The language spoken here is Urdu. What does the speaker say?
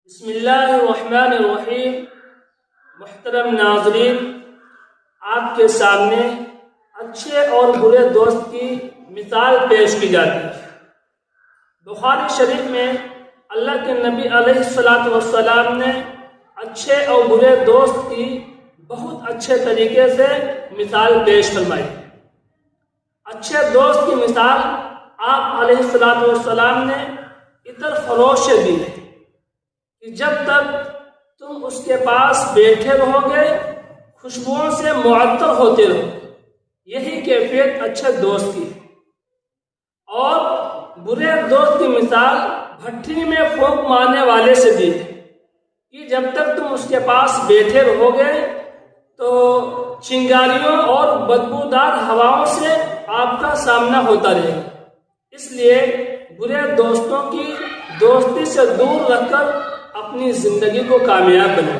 بسم اللہ الرحمن الرحیم۔ محترم ناظرین، آپ کے سامنے اچھے اور برے دوست کی مثال پیش کی جاتی ہے۔ بخاری شریف میں اللہ کے نبی علیہ السلام نے اچھے اور برے دوست کی بہت اچھے طریقے سے مثال پیش فرمائی۔ اچھے دوست کی مثال آپ علیہ السلام نے عطر فروش سے دی ہے کہ جب تک تم اس کے پاس بیٹھے رہو گے خوشبوؤں سے معطر ہوتے رہو، یہی کیفیت اچھے دوست کی ہے۔ اور برے دوست کی مثال بھٹی میں پھونک مارنے والے سے دی ہے کہ جب تک تم اس کے پاس بیٹھے رہو گے تو چنگاریوں اور بدبودار ہواؤں سے آپ کا سامنا ہوتا رہے گا۔ اس لیے برے دوستوں کی دوستی سے دور رکھ کر اپنی زندگی کو کامیاب بنائیں۔